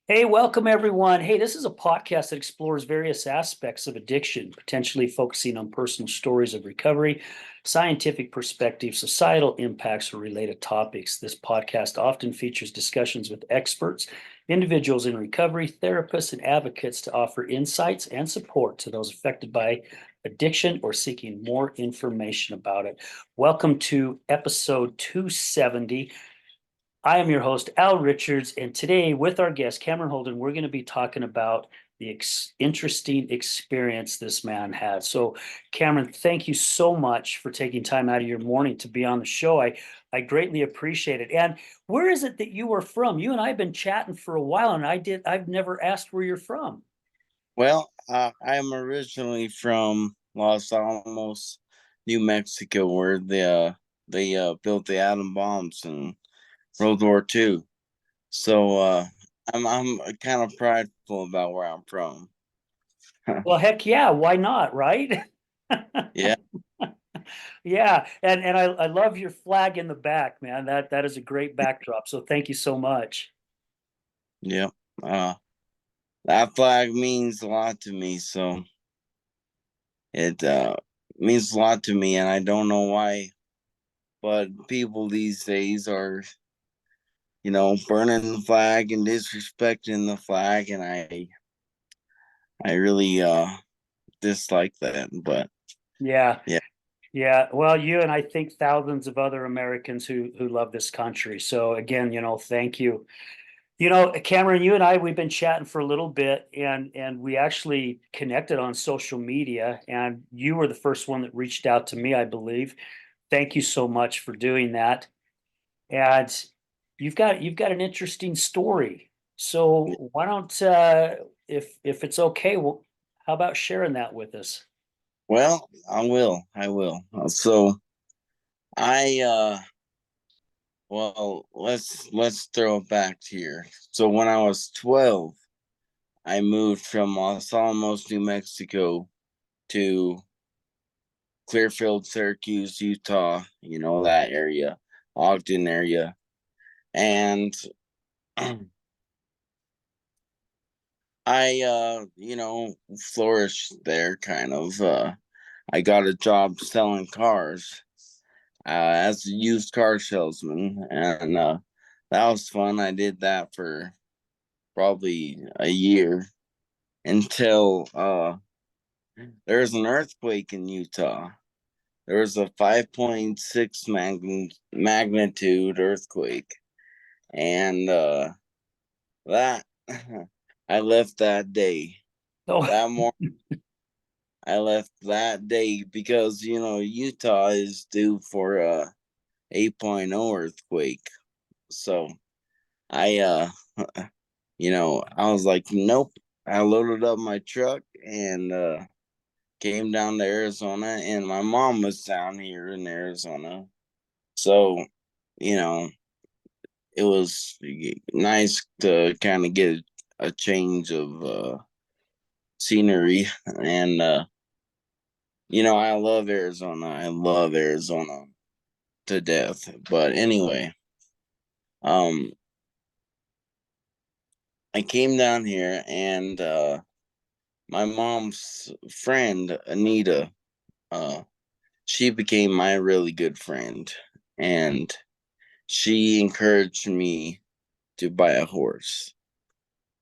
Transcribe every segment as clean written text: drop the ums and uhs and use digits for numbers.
Hey, welcome everyone. Hey, this is a podcast that explores various aspects of addiction, potentially focusing on personal stories of recovery, scientific perspectives, societal impacts, or related topics. This podcast often features discussions with experts, individuals in recovery, therapists, and advocates to offer insights and support to those affected by addiction or seeking more information about it. Welcome to episode 270. I am your host, Al Richards, and today with our guest, Cameron Holden, we're going to be talking about the interesting experience this man had. So, Cameron, thank you so much for taking time out of your morning to be on the show. I greatly appreciate it. And where is it that you are from? You and I have been chatting for a while, and I've never asked where you're from. Well, I'm originally from Los Alamos, New Mexico, where they built the atom bombs in World War II. So I'm kind of prideful about where I'm from. Well, heck yeah, why not, right? Yeah, Yeah, and I love your flag in the back, man. That is a great backdrop. So thank you so much. yeah. Uh, that flag means a lot to me, so it means a lot to me, and I don't know why, but people these days are, burning the flag and disrespecting the flag, and I really dislike that. But Yeah, yeah, yeah. Well, you and I think thousands of other Americans who love this country. So again, thank you. Cameron, you and I we've been chatting for a little bit, and we actually connected on social media, and you were the first one that reached out to me, I believe. Thank you so much for doing that. And you've got an interesting story. So why don't if it's okay, well, how about sharing that with us? well, I will. So I well, let's throw it back here. So when I was 12, I moved from Los Alamos, New Mexico to Clearfield, Syracuse, Utah, that area, Ogden area. And I flourished there kind of. I got a job selling cars as a used car salesman, and that was fun. I did that for probably a year until there was an earthquake in Utah. There was a 5.6 magnitude earthquake, and that I left that day. Oh, That morning, I left that day because Utah is due for a 8.0 earthquake. So I I was like, nope. I loaded up my truck and came down to Arizona, and my mom was down here in Arizona. So, you know, it was nice to kind of get a change of scenery. And, I love Arizona. I love Arizona to death. But anyway, um, I came down here and my mom's friend, Anita, uh, she became my really good friend. And she encouraged me to buy a horse.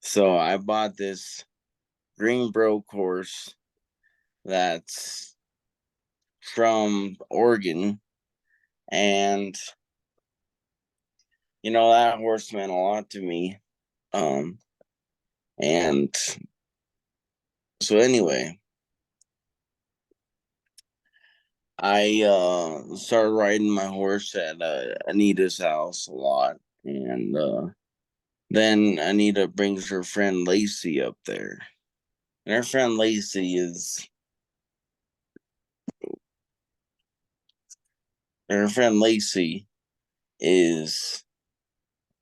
So I bought this Greenbroke horse that's from Oregon. And, that horse meant a lot to me. Um, and so anyway, I started riding my horse at Anita's house a lot. And then Anita brings her friend Lacey up there. And her friend Lacey is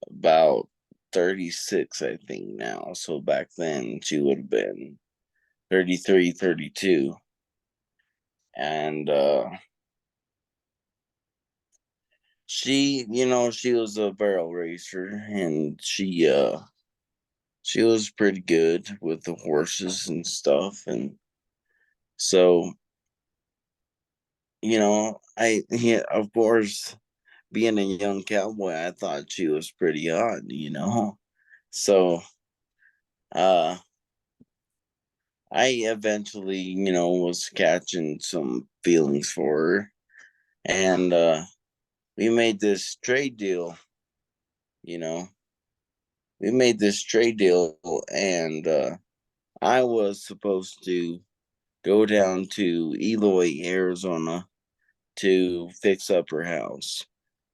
about 36, I think now. So back then she would have been 33, 32. And she was a barrel racer, and she she was pretty good with the horses and stuff. And so, yeah, of course, being a young cowboy, I thought she was pretty hot. So, uh, I eventually, was catching some feelings for her. And we made this trade deal, you know. We made this trade deal, and I was supposed to go down to Eloy, Arizona to fix up her house.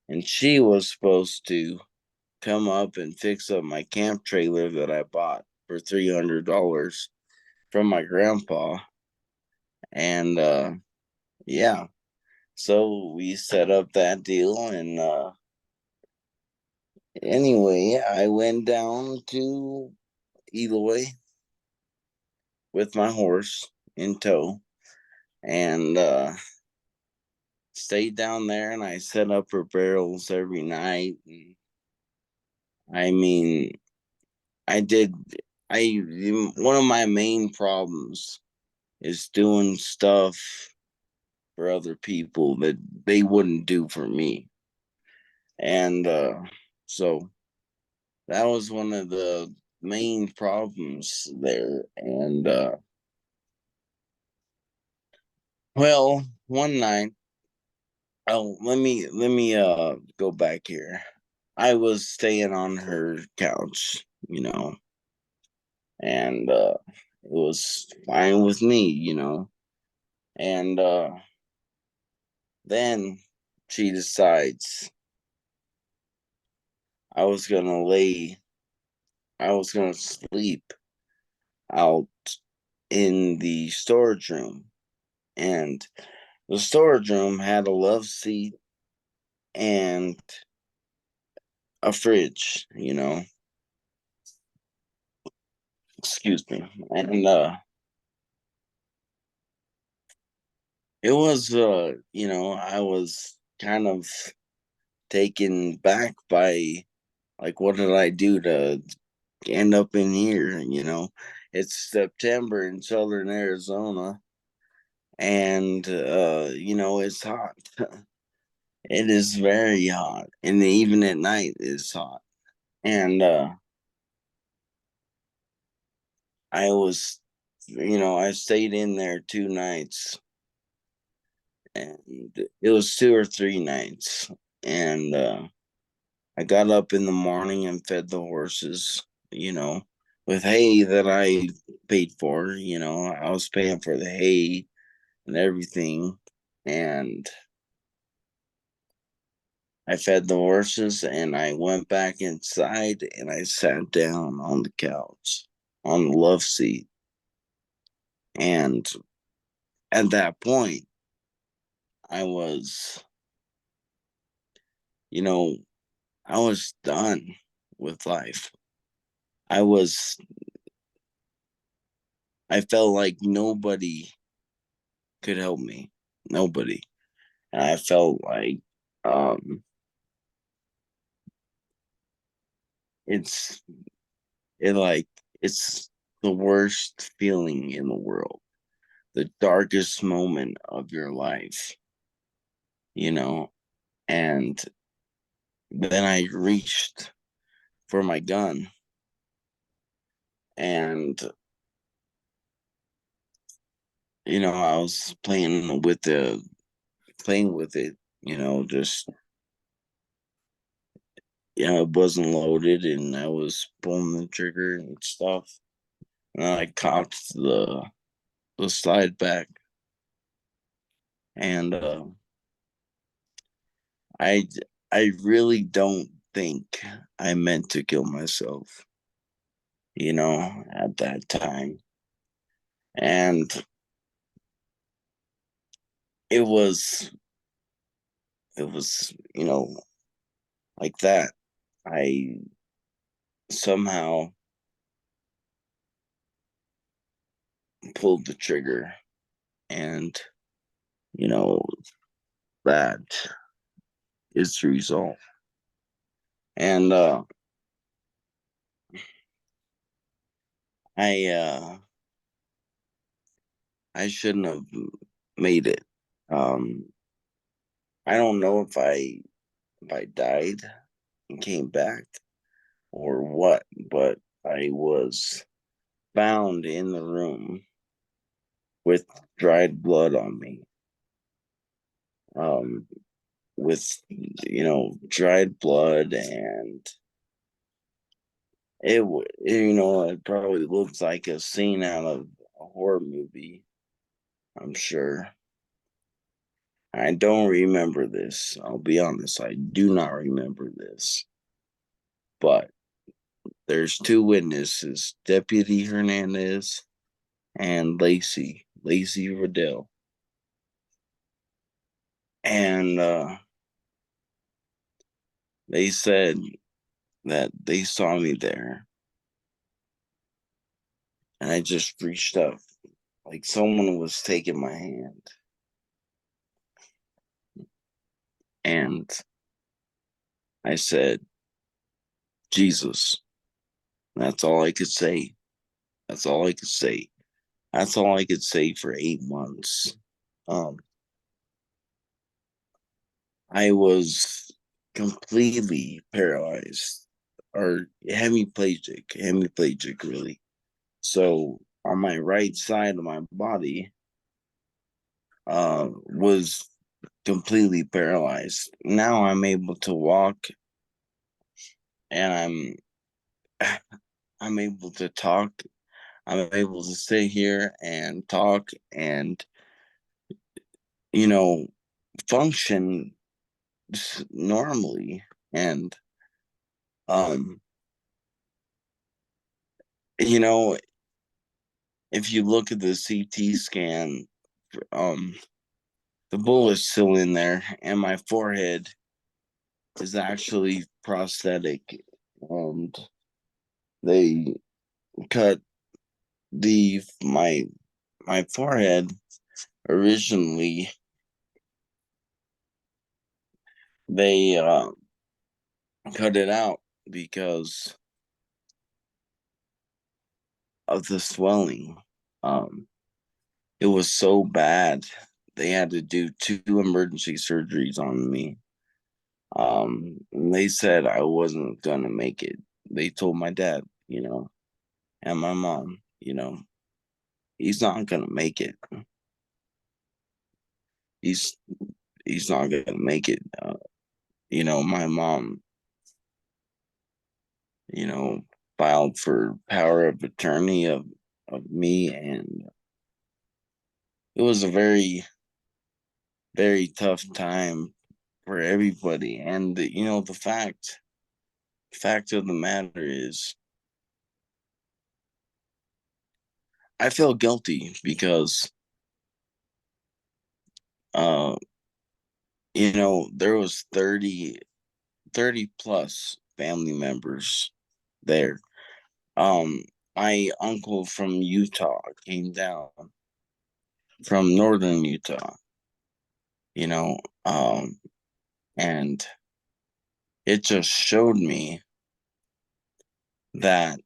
And she was supposed to come up and fix up my camp trailer that I bought for $300 from my grandpa. And yeah, so we set up that deal. And anyway, I went down to Eloy with my horse in tow and stayed down there, and I set up her barrels every night. And I mean, I did. I One of my main problems is doing stuff for other people that they wouldn't do for me, and so that was one of the main problems there. And well, one night, oh, let me go back here. I was staying on her couch, and it was fine with me. And then she decides I was gonna lay, I was gonna sleep out in the storage room, and the storage room had a love seat and a fridge. Excuse me. And it was I was kind of taken back by, like, what did I do to end up in here? It's September in southern Arizona, and it's hot. It is very hot, and even at night it's hot. And I was, I stayed in there 2 nights, and it was 2 or 3 nights. And I got up in the morning and fed the horses, you know, with hay that I paid for. I was paying for the hay and everything. And I fed the horses, and I went back inside and I sat down on the couch on the love seat. And at that point, I was, you know, I was done with life. I was, I felt like nobody could help me. Nobody. And I felt like, um, it's, it like, it's the worst feeling in the world, the darkest moment of your life, you know? And then I reached for my gun, and, I was playing with it, just, it wasn't loaded, and I was pulling the trigger and stuff. And then I cocked the slide back, and I I really don't think I meant to kill myself, at that time. And it was it was, like that. I somehow pulled the trigger, and you know that is the result. And I I shouldn't have made it. Um, I don't know if I died and came back or what, but I was found in the room with dried blood on me. Um, with dried blood, and it probably looks like a scene out of a horror movie. I'm sure. I don't remember this. I'll be honest, I do not remember this. But there's two witnesses, Deputy Hernandez and Lacey Riddell. And they said that they saw me there. And I just reached up like someone was taking my hand. And I said, Jesus. That's all I could say. That's all I could say. That's all I could say for 8 months. Um, I was completely paralyzed or hemiplegic really. So on my right side of my body was completely paralyzed. Now I'm able to walk, and I'm able to talk. I'm able to sit here and talk and you know function normally. And um you know if you look at the CT scan, um the bullet's still in there, and my forehead is actually prosthetic. And they cut the my forehead originally. They cut it out because of the swelling. Um, it was so bad. They had to do two emergency surgeries on me. And they said I wasn't gonna make it. They told my dad, and my mom, he's not gonna make it. He's he's not gonna make it. My mom, you know, filed for power of attorney of me, and it was a very, very tough time for everybody. And the fact of the matter is, I feel guilty because uh there was 30 plus family members there. My uncle from Utah came down from northern Utah, you know, um, and it just showed me that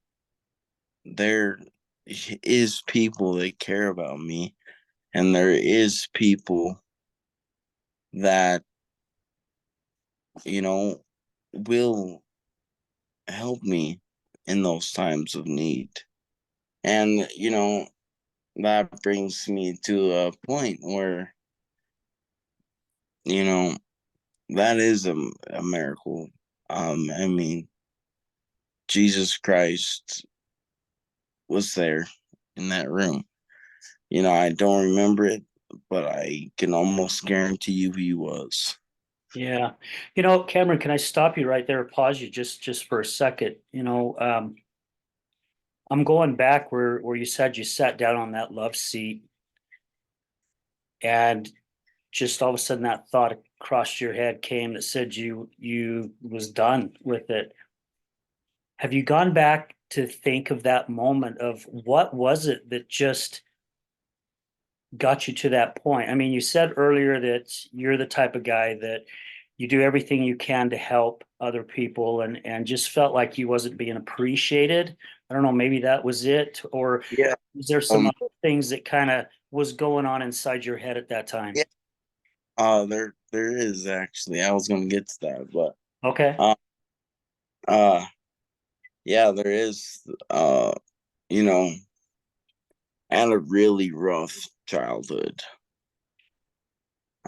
there is people that care about me, and there is people that, you know, will help me in those times of need. And, that brings me to a point where, you know, that is a miracle. I mean, Jesus Christ was there in that room. I don't remember it, but I can almost guarantee you he was. Yeah. Cameron, can I stop you right there? Pause you just for a second. I'm going back where you said you sat down on that love seat, and just all of a sudden that thought across your head came that said you was done with it. Have you gone back to think of that moment of what was it that just got you to that point? I mean, you said earlier that you're the type of guy that you do everything you can to help other people, and just felt like you wasn't being appreciated I don't know, maybe that was it, or Yeah. is there some Um. other things that kind of was going on inside your head at that time? Yeah. There is actually. I was gonna get to that, but Okay. uh, uh, yeah, there is. You know, I had a really rough childhood.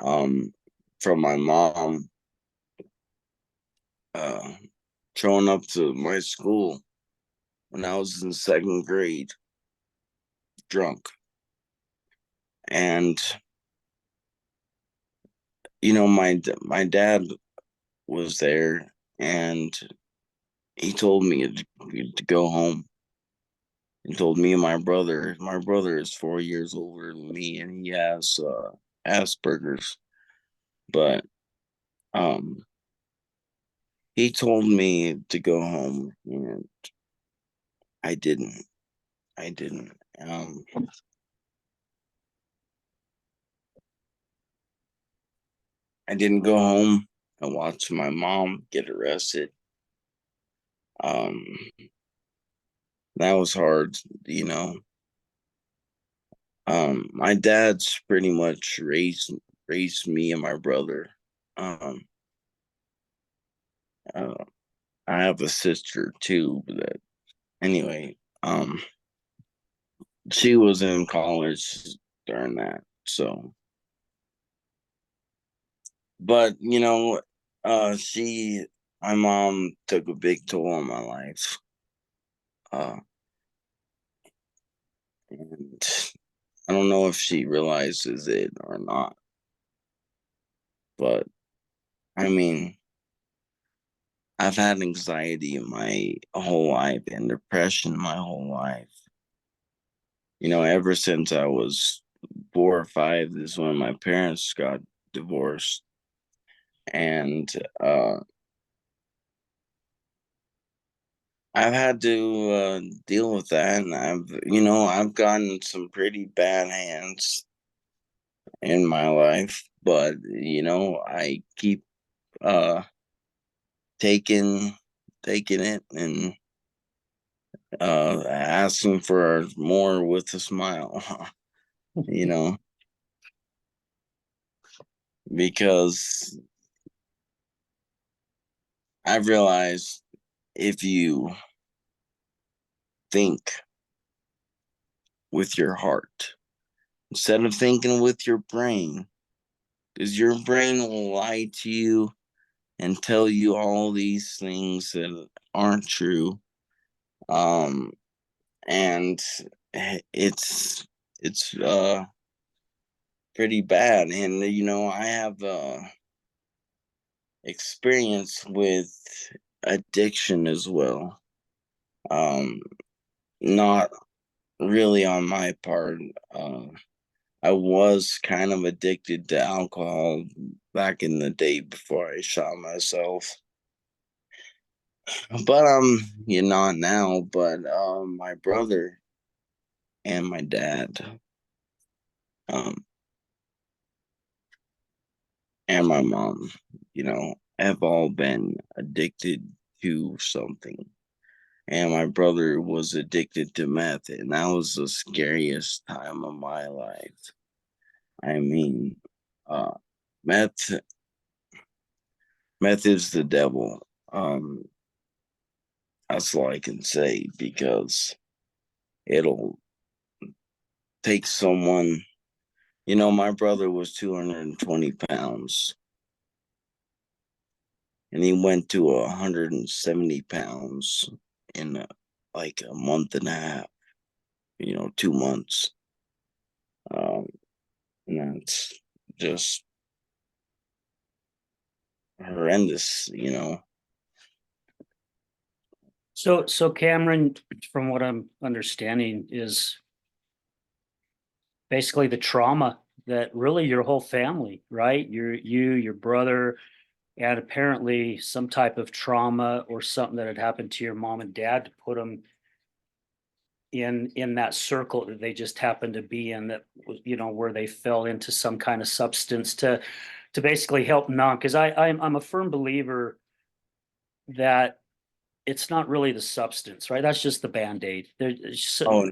Um, from my mom, uh, showing up to my school when I was in second grade, drunk, and my dad was there, and he told me to go home. He told me and my brother. My brother is 4 years older than me, and he has Asperger's. But um, he told me to go home, and I didn't. I didn't. I didn't go home and watch my mom get arrested. Um, that was hard, you know. My dad's pretty much raised me and my brother. Um, uh, I have a sister too, but anyway, she was in college during that. So, but my mom took a big toll on my life. Uh, and I don't know if she realizes it or not, but I mean, I've had anxiety my whole life and depression my whole life. Ever since I was 4 or 5 is when my parents got divorced. And I've had to deal with that. And I've gotten some pretty bad hands in my life, but I keep uh taking taking it and asking for more with a smile, you know, because I've realized if you think with your heart instead of thinking with your brain, because your brain will lie to you and tell you all these things that aren't true. Um, and it's pretty bad. And I have experience with addiction as well. Um, not really on my part. I was kind of addicted to alcohol back in the day before I shot myself. But you're not now, but my brother and my dad, um, and my mom, have all been addicted to something. And my brother was addicted to meth, and that was the scariest time of my life. I mean, uh, meth, meth is the devil. That's all I can say because it'll take someone. My brother was 220 pounds, and he went to 170 pounds in like a month and a half. 2 months. Um, and that's just horrendous. So Cameron, from what I'm understanding, is basically the trauma that really your whole family, right? Your brother, and apparently some type of trauma or something that had happened to your mom and dad to put them in that circle that they just happened to be in, that was, where they fell into some kind of substance to basically help numb. Because I'm a firm believer that it's not really the substance, right? That's just the Band-Aid. Oh no.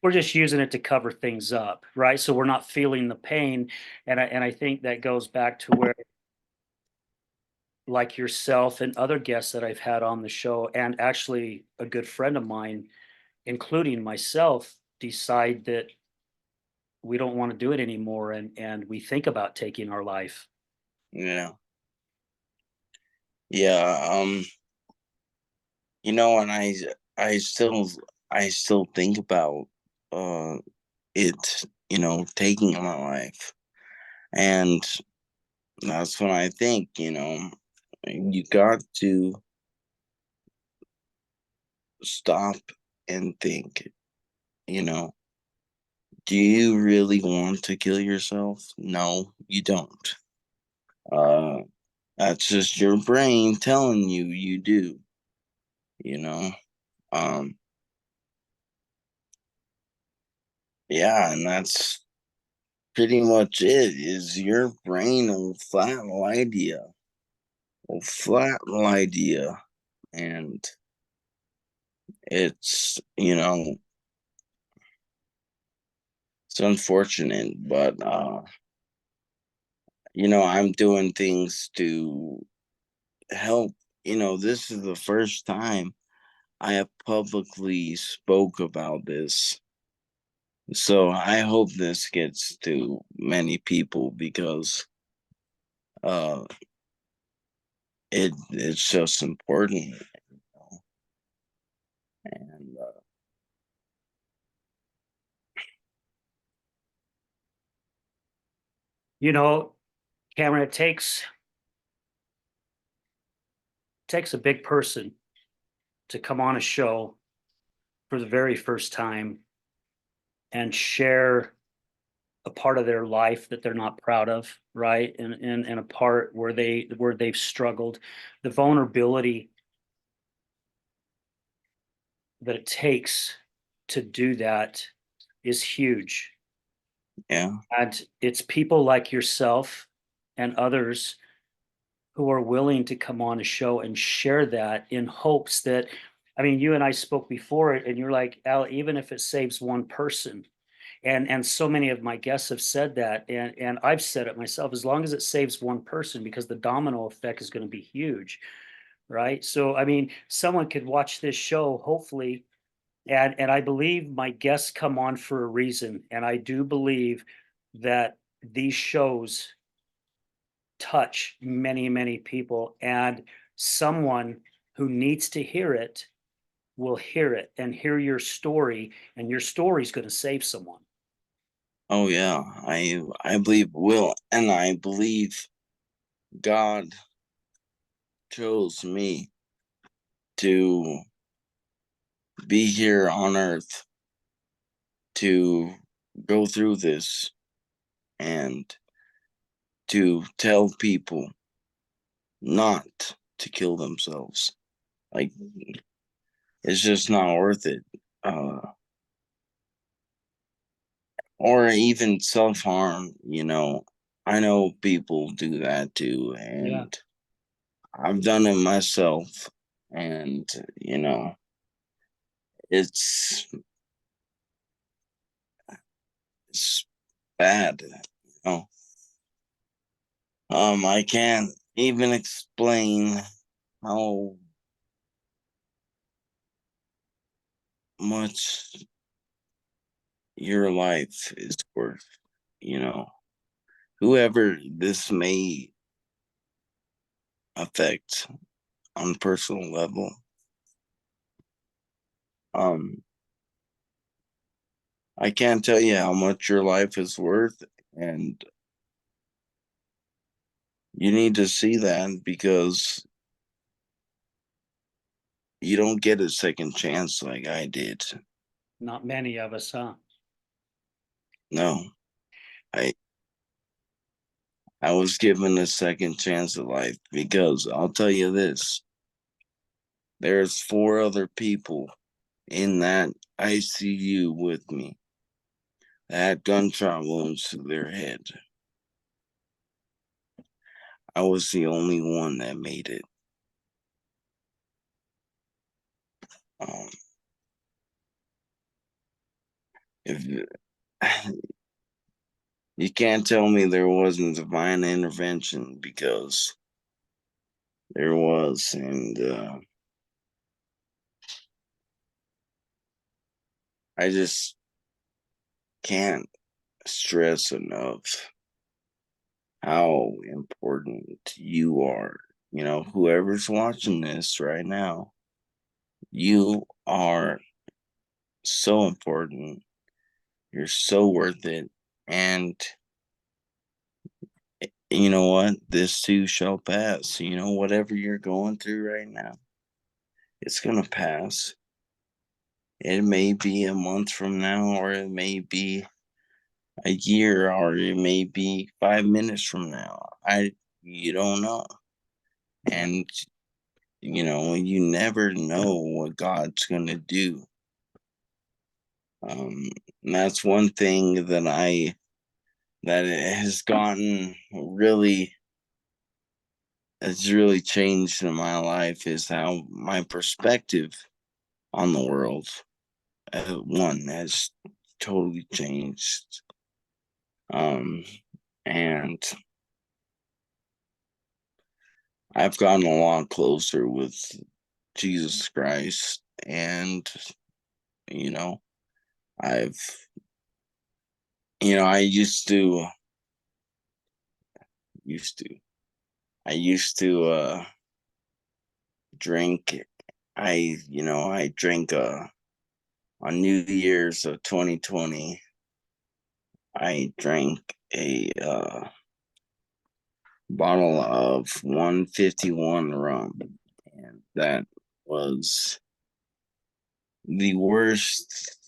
We're just using it to cover things up, right? So we're not feeling the pain. And I think that goes back to where, like yourself and other guests that I've had on the show, and actually a good friend of mine, including myself, decide that we don't want to do it anymore, and we think about taking our life. Yeah. Yeah. And I still I still think about uh it, taking my life. And that's when I think, you got to stop and think, you know, do you really want to kill yourself? No, you don't. Uh that's just your brain telling you you do, you know. Um yeah, and that's pretty much it. Is your brain will flat lie to you. And it's, it's unfortunate, but I'm doing things to help. This is the first time I have publicly spoke about this. So I hope this gets to many people because uh it's just important. And You know, Cameron, it takes a big person to come on a show for the very first time and share a part of their life that they're not proud of, right? And a part where they've struggled. The vulnerability that it takes to do that is huge. yeah. And it's people like yourself and others who are willing to come on a show and share that in hopes that, I mean, you and I spoke before it, and you're like, Al, even if it saves one person, and so many of my guests have said that, and I've said it myself, as long as it saves one person, because the domino effect is going to be huge, right? So I mean, someone could watch this show, hopefully, and I believe my guests come on for a reason, and I do believe that these shows touch many, many people, and someone who needs to hear it will hear it and hear your story, and your story is going to save someone. Oh yeah. I believe will, and I believe God chose me to be here on earth to go through this and to tell people not to kill themselves. Like, it's just not worth it. Uh, or even self harm, I know people do that too. Yeah. And I've done it myself. And, it's, it's bad. Know. I can't even explain how much your life is worth, you know. Whoever this may affect on personal level, um, I can't tell you how much your life is worth, and you need to see that because you don't get a second chance like I did. Not many of us, huh? No, I I was given a second chance at life because I'll tell you this: there's four other people in that ICU with me that had gunshot wounds to their head. I was the only one that made it. Um, if you can't tell me there wasn't divine intervention, because there was, and I just can't stress enough how important you are. You know, whoever's watching this right now, you are so important. You're so worth it. And you know what? This too shall pass. You know, whatever you're going through right now, it's going to pass. It may be a month from now, or it may be a year, or it may be 5 minutes from now. You don't know. Yeah. And, you know, you never know what God's going to do. Um, and that's one thing that it has gotten really, has really changed in my life, is how my perspective on the world, one, has totally changed. Um, and I've gotten a lot closer with Jesus Christ, and you know, I've, I used to, I used to drink. I drank on New Year's of 2020. I drank a bottle of 151 rum, and that was the worst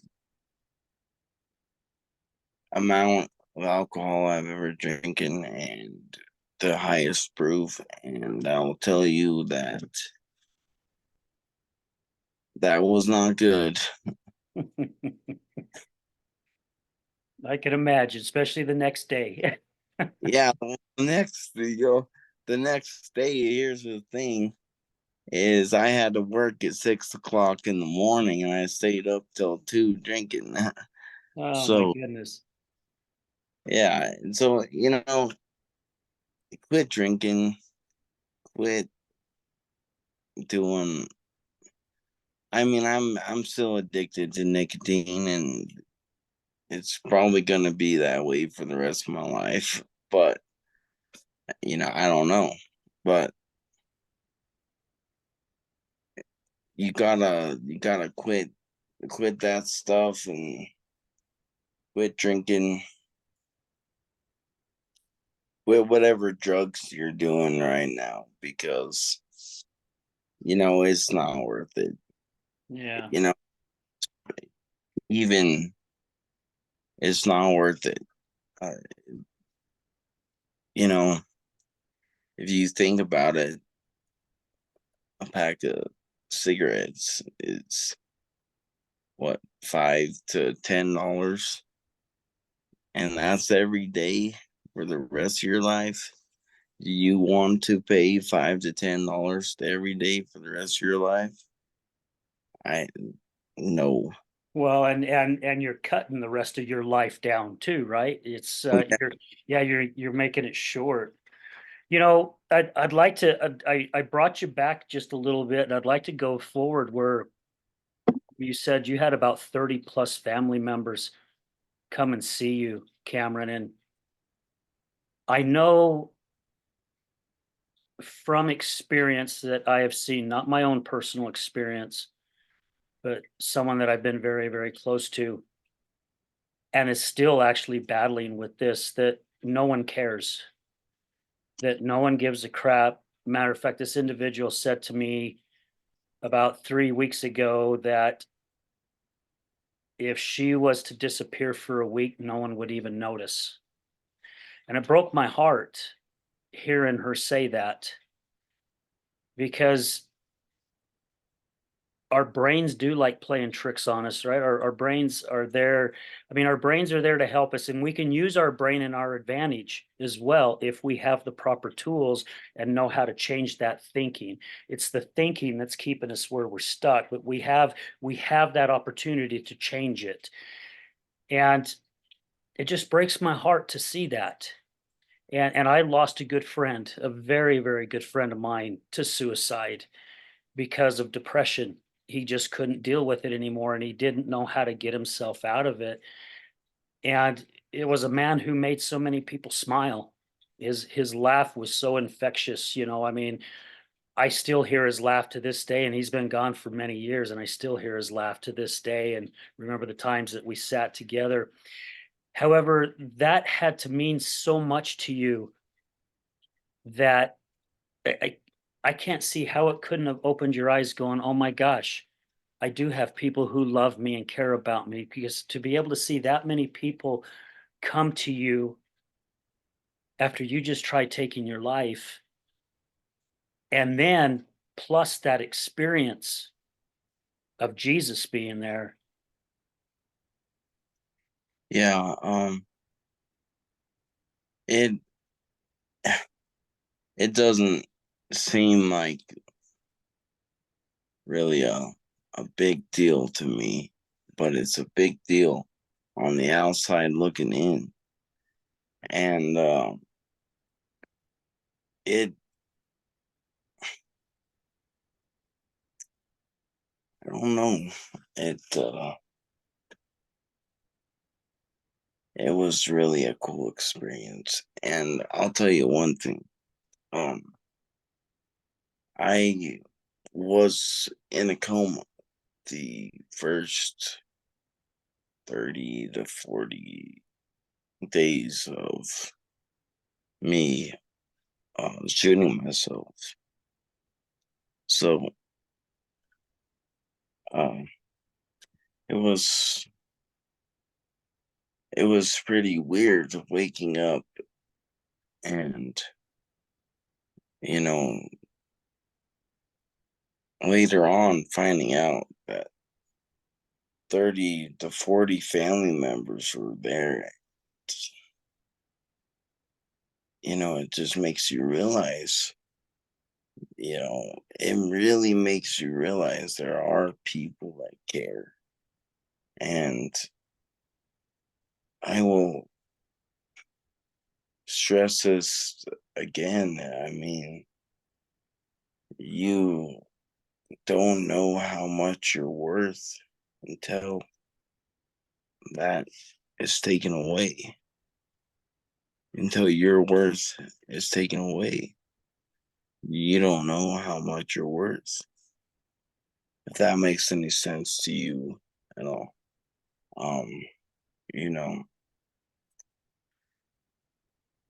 amount of alcohol I've ever drinking, and the highest proof. And I will tell you that that was not good. I can imagine, especially the next day. Yeah, the next day, here's the thing, is I had to work at 6 o'clock in the morning, and I stayed up till 2 drinking. Oh my So goodness. yeah, and so quit drinking, quit doing. I mean, I'm still addicted to nicotine, and it's probably gonna be that way for the rest of my life. But I don't know. But you gotta quit that stuff, and quit drinking, quit whatever drugs you're doing right now, because it's not worth it. Yeah. You know, even it's not worth it. Uh, you know, if you think about it, a pack of cigarettes is what, $5 to $10, and that's every day for the rest of your life. Do you want to pay $5 to $10 every day for the rest of your life? I No. Well, and you're cutting the rest of your life down too, right? It's you're making it short. I'd like to I brought you back just a little bit, and I'd like to go forward where you said you had about 30 plus family members come and see you, Cameron, and I know from experience that I have seen, not my own personal experience, but someone that I've been very, very close to and is still actually battling with this, that no one cares, that no one gives a crap. Matter of fact, this individual said to me about 3 weeks ago that if she was to disappear for a week, no one would even notice. And it broke my heart hearing her say that, because, our brains do like playing tricks on us, right? Our brains are there. I mean, our brains are there to help us, and we can use our brain in our advantage as well if we have the proper tools and know how to change that thinking. It's the thinking that's keeping us where we're stuck, but we have that opportunity to change it. And it just breaks my heart to see that. And I lost a good friend, a very, very good friend of mine, to suicide because of depression. He just couldn't deal with it anymore, and he didn't know how to get himself out of it. And it was a man who made so many people smile. His laugh was so infectious, you know. I mean, I still hear his laugh to this day, and he's been gone for many years, and I still hear his laugh to this day and remember the times that we sat together. However, that had to mean so much to you that I I I can't see how it couldn't have opened your eyes going, "Oh my gosh, I do have people who love me and care about me," because to be able to see that many people come to you after you just tried taking your life, and then plus that experience of Jesus being there. Yeah, it it doesn't seem like really a big deal to me, but it's a big deal on the outside looking in. And it I don't know. It it was really a cool experience. And I'll tell you one thing. Um I was in a coma the first 30 to 40 days of me shooting myself. So um, it was it was pretty weird waking up and you know later on finding out that 30 to 40 family members were there. It just makes you realize, it really makes you realize there are people that care. And I will stress this again. I mean, you don't know how much you're worth until that is taken away. Until your worth is taken away, you don't know how much you're worth. If that makes any sense to you at all. Um, you know,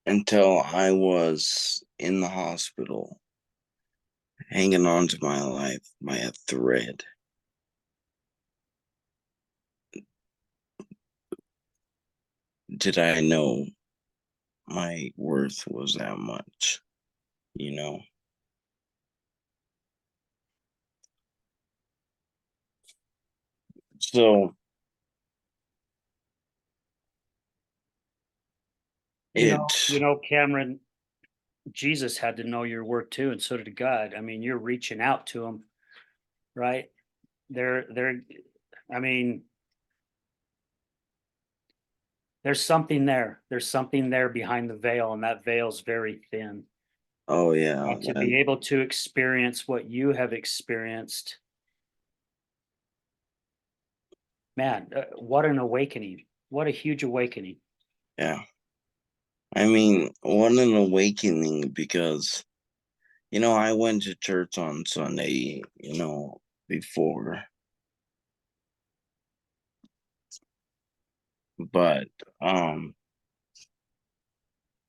until I was in the hospital, hanging on to my life by a thread, did I know my worth was that much, you know? So You it, know, Cameron, Jesus had to know your worth too, and so did God. I mean, you're reaching out to him, right? They're I mean, there's something there. There's something there behind the veil, and that veil's very thin. oh yeah, And to be able to experience what you have experienced, man, what an awakening. What a huge awakening. yeah. I mean, what an awakening because, I went to church on Sunday, before, but, let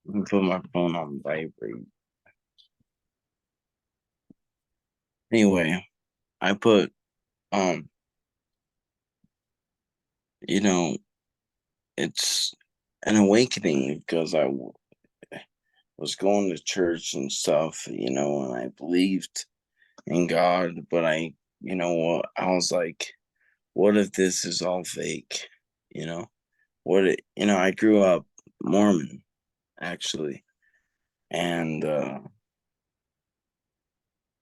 me put my phone on vibrate. Anyway, I put, um, you know, it's an awakening because was going to church and stuff, and I believed in God, but I I was like, what if this is all fake? I grew up Mormon, actually. And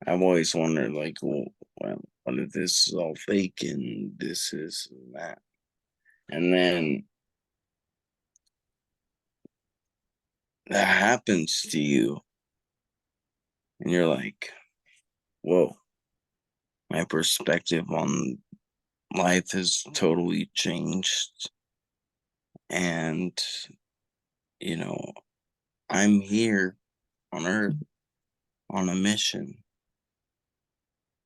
I've always wondered, like, well, what if this is all fake and this is that? And then that happens to you, and you're like, whoa, my perspective on life has totally changed. And, you know, I'm here on Earth on a mission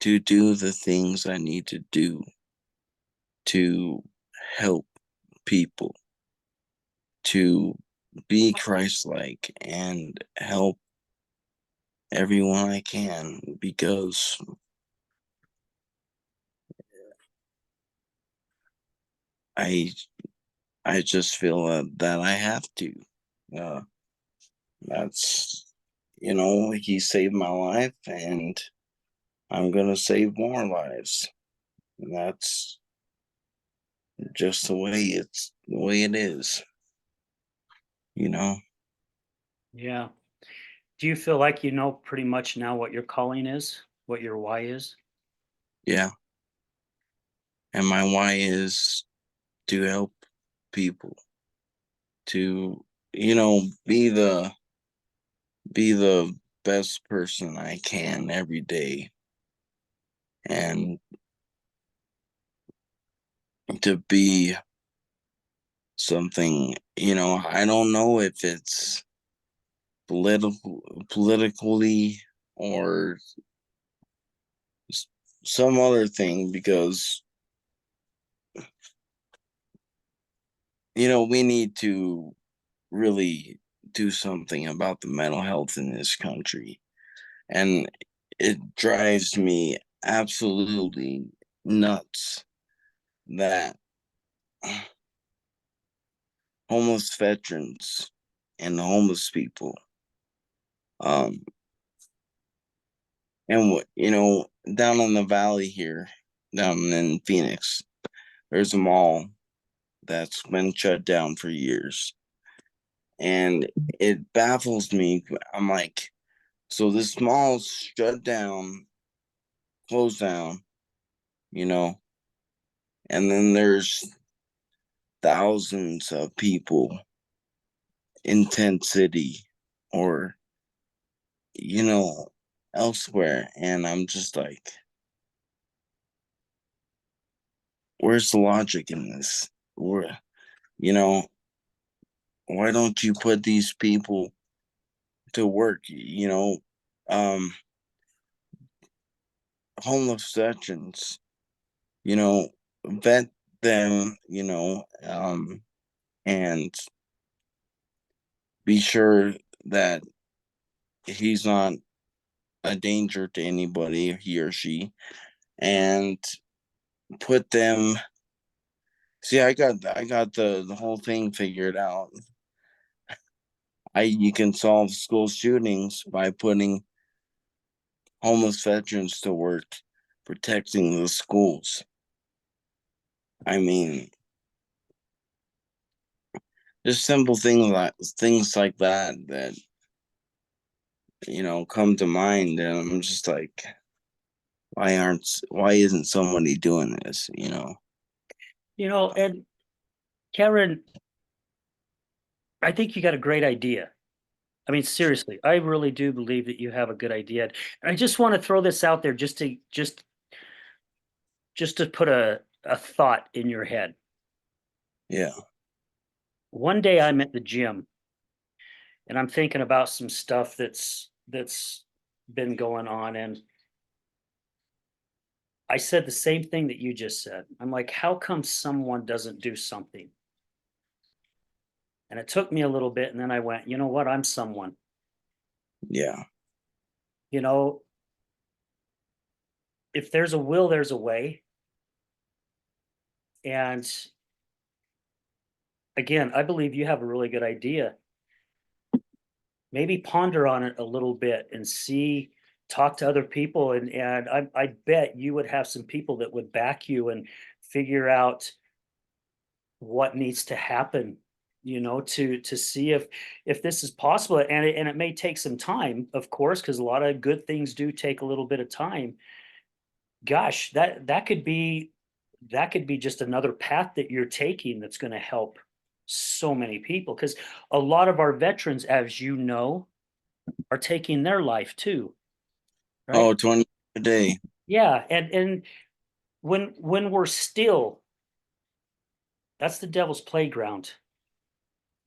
to do the things I need to do to help people, to be Christ-like and help everyone I can, because I I just feel that I have to. Uh, that's he saved my life, and I'm gonna save more lives. And that's just the way it is. You know, Yeah. Do you feel like you know pretty much now what your calling is, what your why is? yeah. And my why is to help people, to be the best person I can every day, and to be something, I don't know if it's politically or s- some other thing, because we need to really do something about the mental health in this country. And it drives me absolutely nuts that homeless veterans and homeless people, um and down in the valley here, down in Phoenix, there's a mall that's been shut down for years, and it baffles me. I'm like, so this mall's shut down, closed down, you know and then there's thousands of people in Tent City, or you know elsewhere, and I'm just like, where's the logic in this? Where, you know why don't you put these people to work? Homeless veterans, you know vet them, and be sure that he's not a danger to anybody, he or she, and put them. See, I got the whole thing figured out. You can solve school shootings by putting homeless veterans to work protecting the schools. I mean, just simple things like that come to mind, and I'm just like, why isn't somebody doing this? And Cameron, I think you got a great idea. I mean, seriously, I really do believe that you have a good idea. And I just want to throw this out there just to put a thought in your head. Yeah. One day I'm at the gym and I'm thinking about some stuff that's been going on, and I said the same thing that you just said. I'm like, how come someone doesn't do something? And it took me a little bit, and then I went, you know what? I'm someone. Yeah. You know, if there's a will, there's a way. And again, I believe you have a really good idea. Maybe ponder on it a little bit and see talk to other people, and I bet you would have some people that would back you and figure out what needs to happen, to see if this is possible. And it may take some time, of course, because a lot of good things do take a little bit of time. Gosh, that could be just another path that you're taking that's going to help so many people, because a lot of our veterans, as you know, are taking their life too, right? Oh, 20 a day. Yeah, and when we're still, that's the devil's playground.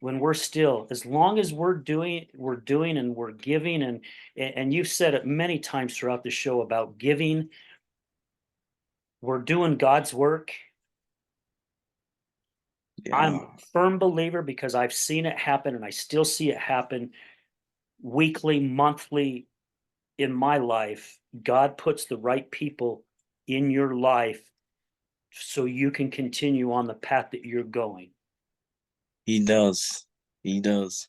When we're still, as long as we're doing and we're giving, and you've said it many times throughout the show about giving, we're doing God's work. I'm Yeah. a firm believer, because I've seen it happen and I still see it happen weekly, monthly in my life. God puts the right people in your life so you can continue on the path that you're going. He does. He does.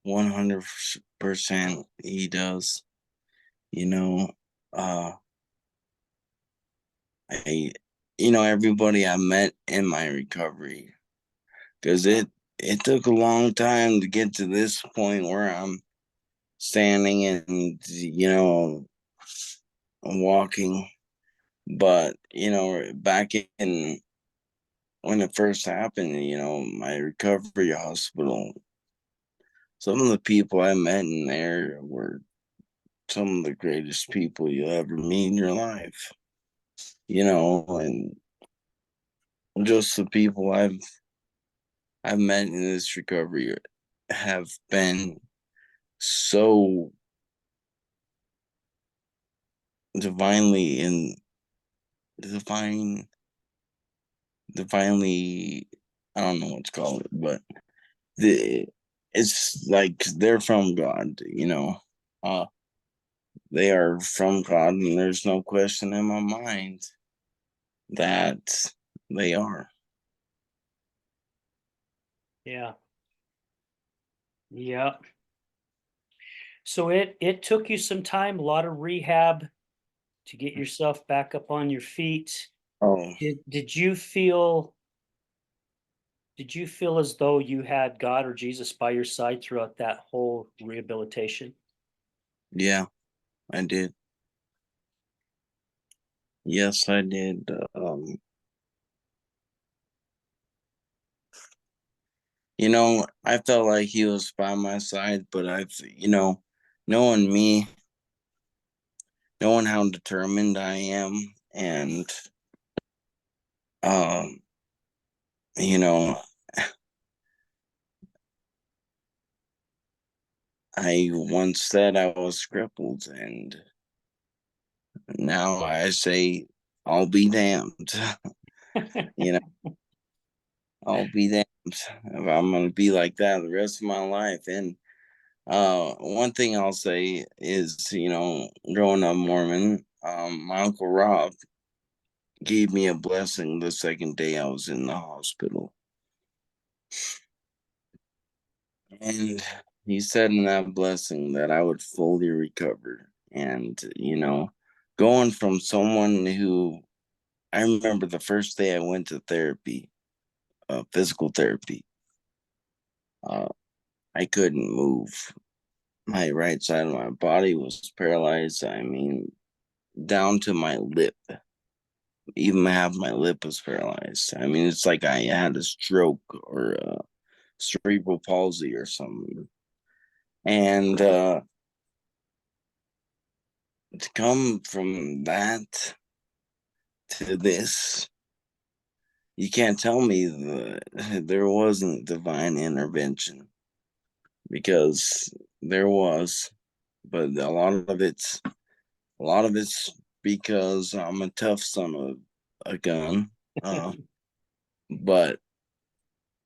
100% he does. You know, uh I everybody I met in my recovery, because it took a long time to get to this point where I'm standing and walking. But back in when it first happened, my recovery hospital, some of the people I met in there were some of the greatest people you'll ever meet in your life. And just the people I've met in this recovery have been so divinely in divine divinely, I don't know what to call it, but the it's like they're from God. Uh they are from God, and there's no question in my mind that they are. Yeah. Yeah. So it took you some time, a lot of rehab to get yourself back up on your feet. Oh, Did you feel as though you had God or Jesus by your side throughout that whole rehabilitation? yeah, I did. Yes, I did. I felt like he was by my side, but knowing me, knowing how determined I am, and um, you know, I once said I was crippled, and now I say I'll be damned. you know, I'll be damned if I'm gonna be like that the rest of my life. And one thing I'll say is, growing up Mormon, my uncle Rob gave me a blessing the second day I was in the hospital. And he said in that blessing that I would fully recover. And, going from someone who, I remember the first day I went to therapy, physical therapy, uh, I couldn't move. My right side of my body was paralyzed. I mean, down to my lip. Even half my lip was paralyzed. I mean, it's like I had a stroke or cerebral palsy or something. And to come from that to this, you can't tell me there wasn't divine intervention, because there was, but a lot of it's because I'm a tough son of a gun. But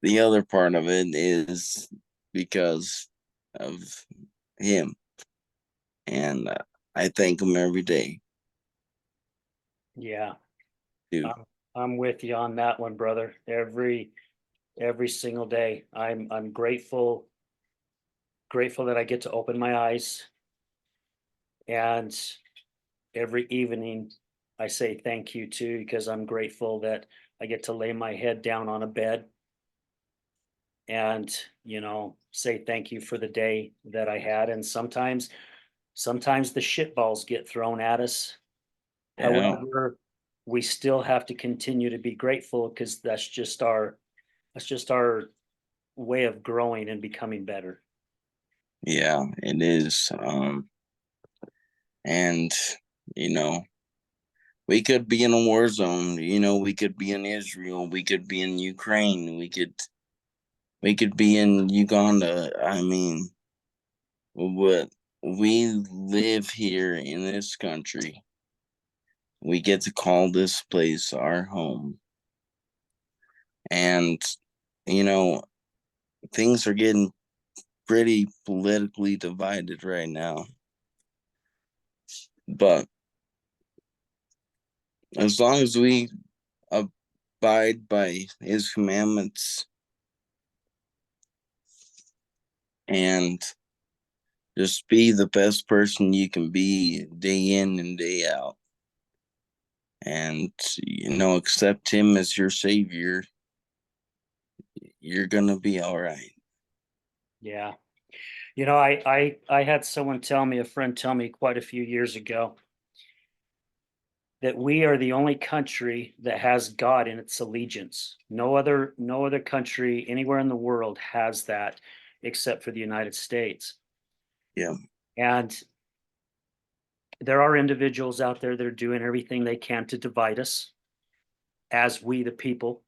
the other part of it is because of him, and I thank him every day, Yeah, dude. I'm with you on that one, brother. Every single day. I'm grateful that I get to open my eyes And every evening I say thank you too, because I'm grateful that I get to lay my head down on a bed and, say thank you for the day that I had. And sometimes the shit balls get thrown at us. Yeah. However, we still have to continue to be grateful, because that's just our way of growing and becoming better. Yeah, it is. And you know, we could be in a war zone, we could be in Israel, we could be in Ukraine, we could be in Uganda. I mean, what we live here in this country. We get to call this place our home. And you know, things are getting pretty politically divided right now. But as long as we abide by his commandments and just be the best person you can be day in and day out, and accept him as your savior, you're gonna be all right. Yeah. I had a friend tell me quite a few years ago that we are the only country that has God in its allegiance. No other country anywhere in the world has that except for the United States. Yeah. And there are individuals out there that are doing everything they can to divide us as we the people.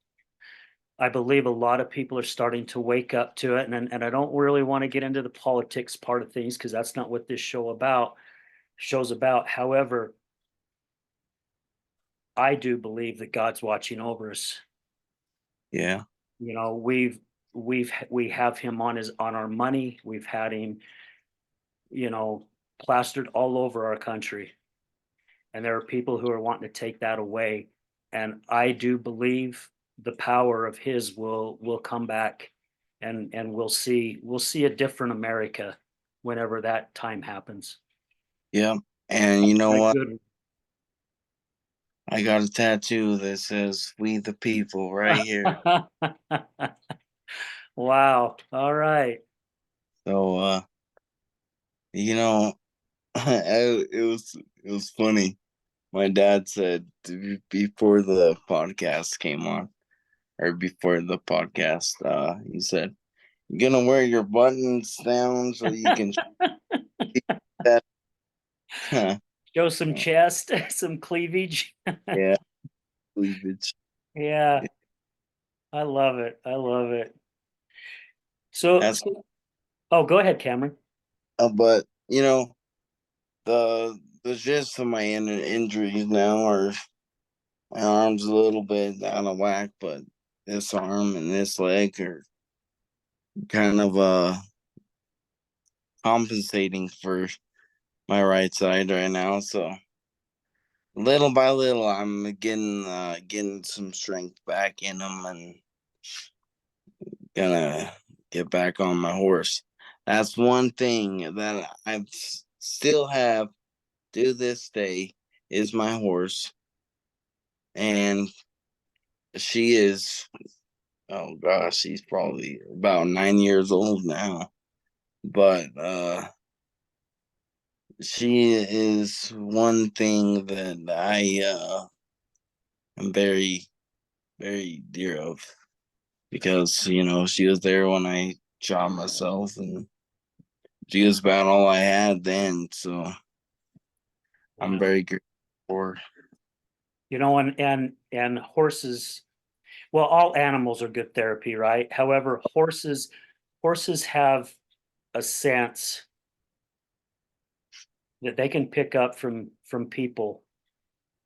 I believe a lot of people are starting to wake up to it, and I don't really want to get into the politics part of things, because that's not what this show's about. However, I do believe that God's watching over us. Yeah. We have him on our money. We've had him, you know, plastered all over our country. And there are people who are wanting to take that away. And I do believe the power of his will come back, and we'll see a different America whenever that time happens. Yeah. And you know A what? good I got a tattoo that says "We the People" right here. Wow. All right. So you know, it was funny. My dad said before the podcast came on, or before the podcast, he said, "You're gonna wear your buttons down so you can see that." Show some chest, some cleavage. Yeah, cleavage. Yeah, I love it. I love it. So, That's so oh, go ahead, Cameron. but the gist of my injuries now are my arm's a little bit out of whack, but this arm and this leg are kind of compensating for my right side right now. So little by little, I'm getting some strength back in them and gonna get back on my horse. That's one thing that still have to this day is my horse, and she is, oh gosh, she's probably about 9 years old now, but she is one thing that I am very very dear of, because she was there when I shot myself, and she was about all I had then. So I'm Wow. very grateful for her. And horses, well, all animals are good therapy, right? However, horses have a sense that they can pick up from people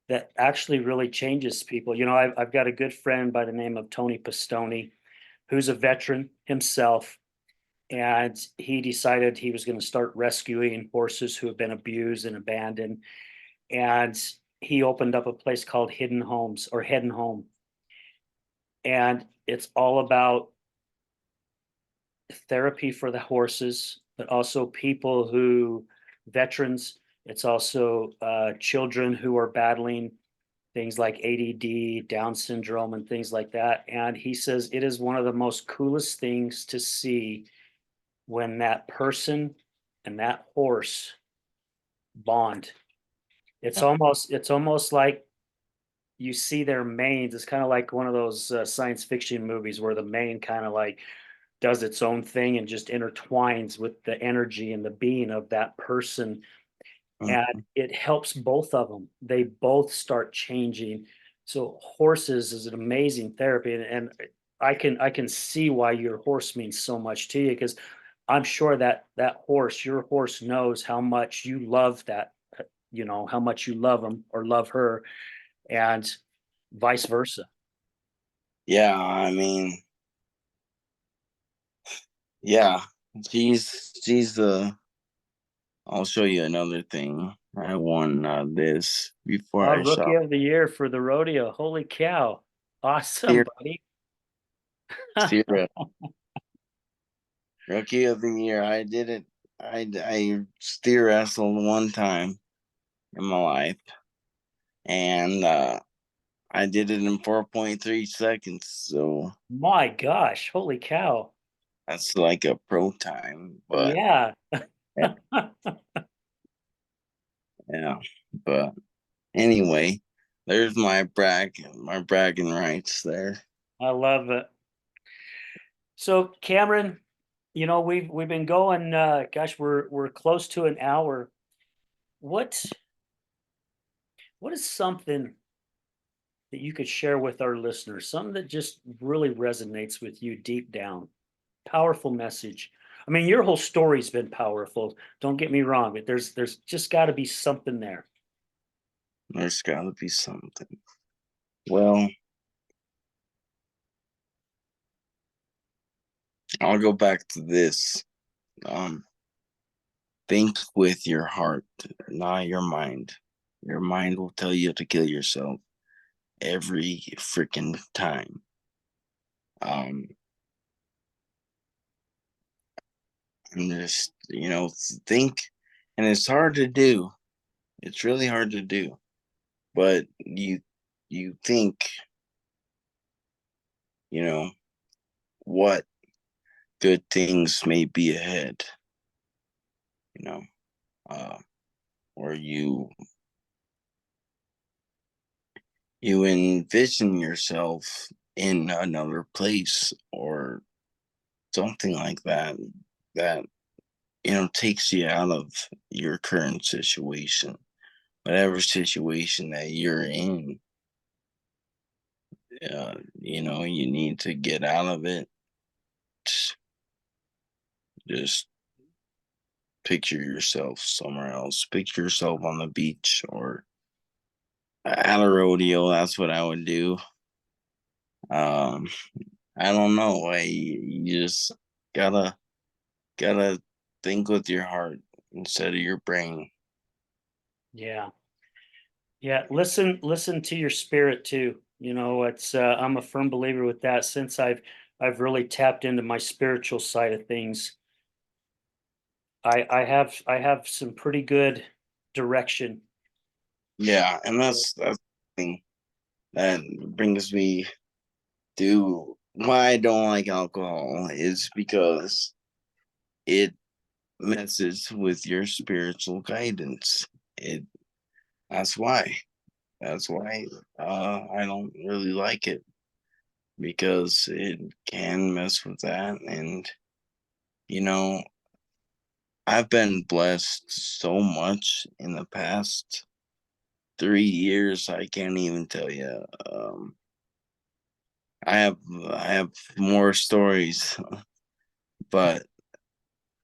that actually really changes people. I've got a good friend by the name of Tony Pistone, who's a veteran himself, and he decided he was going to start rescuing horses who have been abused and abandoned. And he opened up a place called Hidden Homes, or Hidden Home. And it's all about therapy for the horses, but also people who, veterans, It's also children who are battling things like ADD, Down syndrome, and things like that. And he says it is one of the most coolest things to see when that person and that horse bond. It's almost like you see their manes. It's kind of like one of those science fiction movies where the mane kind of like does its own thing and just intertwines with the energy and the being of that person, and Mhm. it helps both of them. They both start changing. So horses is an amazing therapy, and I can see why your horse means so much to you, because I'm sure that your horse knows how much you love that, how much you love him or love her, and vice versa. Yeah, I mean, yeah, she's. I'll show you another thing. I won this before Oh, I rookie shot. of the year for the rodeo. Holy cow. Awesome, buddy. Steer Rookie of the year. I did it. I steer wrestled one time in my life, and I did it in 4.3 seconds. So My gosh, holy cow. that's like a pro time. But Yeah. yeah, yeah. But anyway, there's my bragging rights there. I love it. So Cameron, we've been going, gosh, we're close to an hour. What what is something that you could share with our listeners? Something that just really resonates with you deep down. Powerful message. I mean, your whole story's been powerful. Don't get me wrong, but there's just got to be something there. There's got to be something. Well, I'll go back to this. Um, think with your heart, not your mind. Your mind will tell you to kill yourself every freaking time. Um, and just think, and it's hard to do. It's really hard to do, but you think, you know, what good things may be ahead. You know, uh, or you envision yourself in another place or something like that that takes you out of your current situation, whatever situation that you're in. You need to get out of it. Just picture yourself somewhere else. Picture yourself on the beach or at a rodeo. That's what I would do. um I don't know. You just gotta gotta think with your heart instead of your brain. Yeah. Yeah, listen to your spirit too. It's I'm a firm believer with that since I've really tapped into my spiritual side of things. I have some pretty good direction. Yeah, and that's the thing that brings me to why I don't like alcohol is because it messes with your spiritual guidance. It that's why. That's why I don't really like it because it can mess with that. And you know, I've been blessed so much in the past 3 years. I can't even tell you. I have more stories, but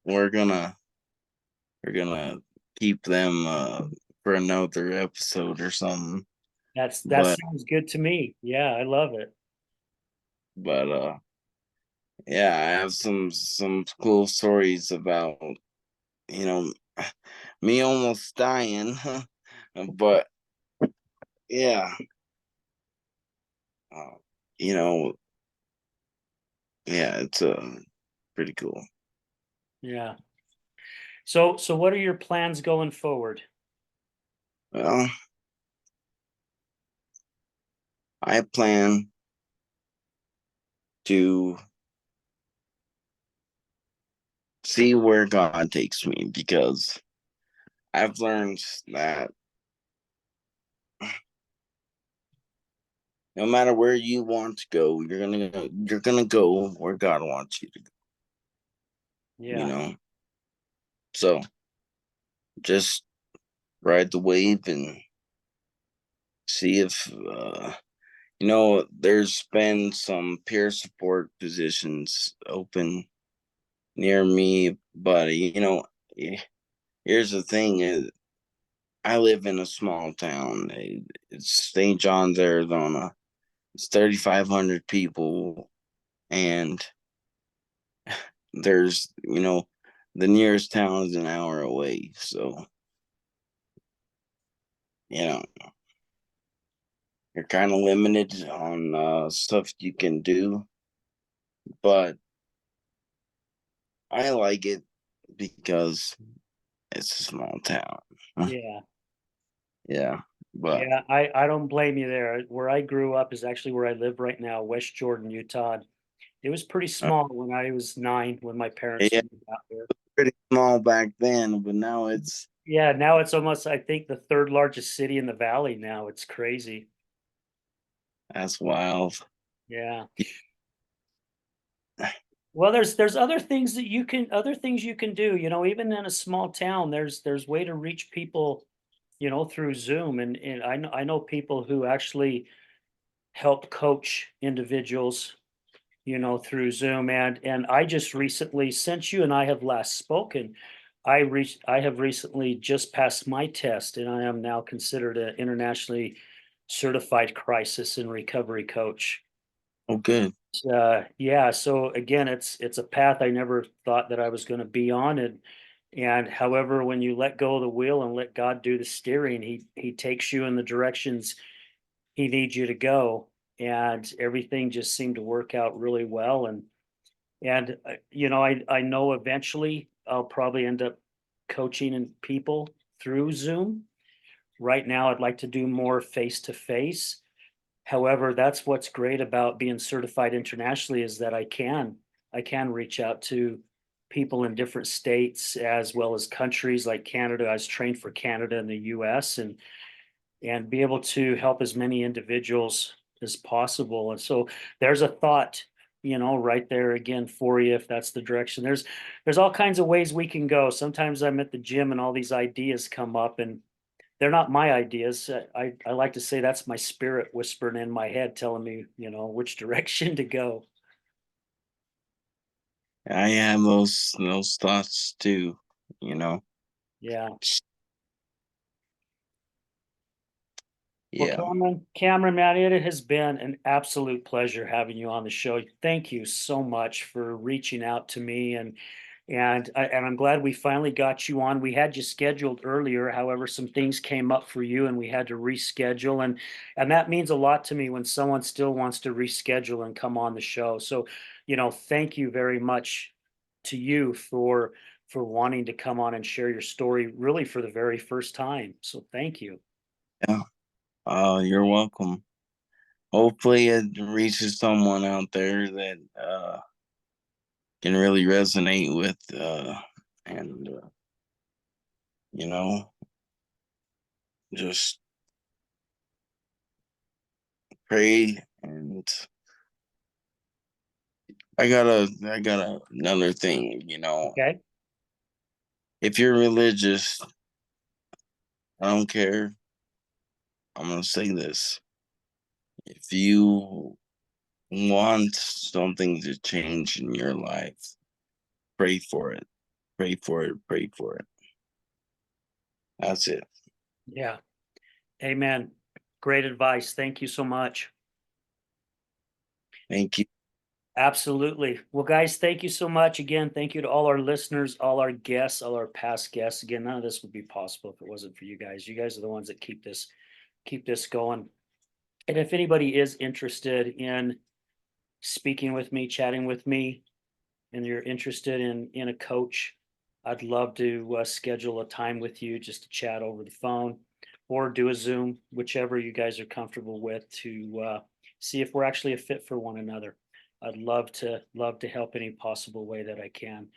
we're gonna we're gonna keep them for another episode or something. That But sounds good to me. Yeah, I love it. but yeah, I have some cool stories about you know me almost dying. But yeah, uh, you know, yeah, it's pretty cool. Yeah. So what are your plans going forward? Well, I plan to see where God takes me because I've learned that no matter where you want to go, you're gonna go where God wants you to go, you Yeah. know. So just ride the wave and see if there's been some peer support positions open near me, but eh, here's the thing is I live in a small town. It's St. John's, Arizona. It's 3,500 people, and there's the nearest town is an hour away. So you know you're kind of limited on stuff you can do, but I like it because it's a small town. Yeah. Yeah, but Yeah. I don't blame you there. Where I grew up is actually where I live right now, West Jordan, Utah. It was pretty uh, small when I was 9 when my parents yeah, moved out there. pretty small back then, but now it's Yeah, now it's almost, I think, the third largest city in the valley now. It's crazy. that's wild. Yeah. Well, there's other things you can do, even in a small town, there's way to reach people, through Zoom. And I know people who actually help coach individuals, through Zoom. And I just recently, since you and I have last spoken, I have recently just passed my test, and I am now considered an internationally certified crisis and recovery coach. Oh, good. Yeah, so again, it's a path I never thought that I was going to be on. And however, when you let go of the wheel and let God do the steering, he takes you in the directions he needs you to go. And everything just seemed to work out really well. And I know eventually I'll probably end up coaching people through Zoom. Right now, I'd like to do more face to face. However, that's what's great about being certified internationally, is that I can reach out to people in different states as well as countries like Canada. I was trained for Canada and the US, and be able to help as many individuals as possible. And so there's a thought, right there again for you, if that's the direction. There's all kinds of ways we can go. Sometimes I'm at the gym and all these ideas come up, and they're not my ideas. I like to say that's my spirit whispering in my head, telling me, which direction to go. I have those thoughts too. You know. Yeah. Well, Yeah. Cameron, man, it has been an absolute pleasure having you on the show. Thank you so much for reaching out to me, and I'm glad we finally got you on. We had you scheduled earlier, however, some things came up for you, and we had to reschedule. And that means a lot to me when someone still wants to reschedule and come on the show. So, thank you very much to you for wanting to come on and share your story, really for the very first time. So, thank you. Yeah. You're welcome. Hopefully, it reaches someone out there that can really resonate with, and you know, just pray. And I got another thing. Okay. If you're religious, I don't care. I'm gonna say this: if you want something to change in your life, pray for it. Pray for it. Pray for it. That's it. Yeah. Amen. Great advice. Thank you so much. Thank you. Absolutely. Well, guys, thank you so much again. Thank you to all our listeners, all our guests, all our past guests. Again, none of this would be possible if it wasn't for you guys. You guys are the ones that keep this going. And if anybody is interested in speaking with me, chatting with me, and you're interested in a coach, I'd love to schedule a time with you just to chat over the phone. or do a Zoom, whichever you guys are comfortable with, to see if we're actually a fit for one another. I'd love to help any possible way that I can.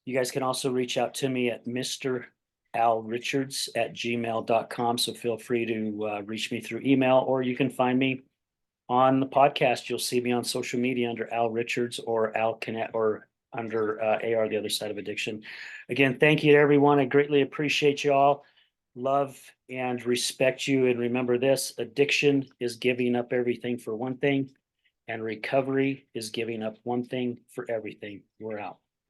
You guys can also reach out to me at mralrichards@gmail.com. So feel free to reach me through email, or you can find me on the podcast. You'll see me on social media under Al Richards or Al Connect, or under AR, the other side of addiction. Again, thank you to everyone. I greatly appreciate you all. Love and respect you. And remember this: addiction is giving up everything for one thing, and recovery is giving up one thing for everything. We're out.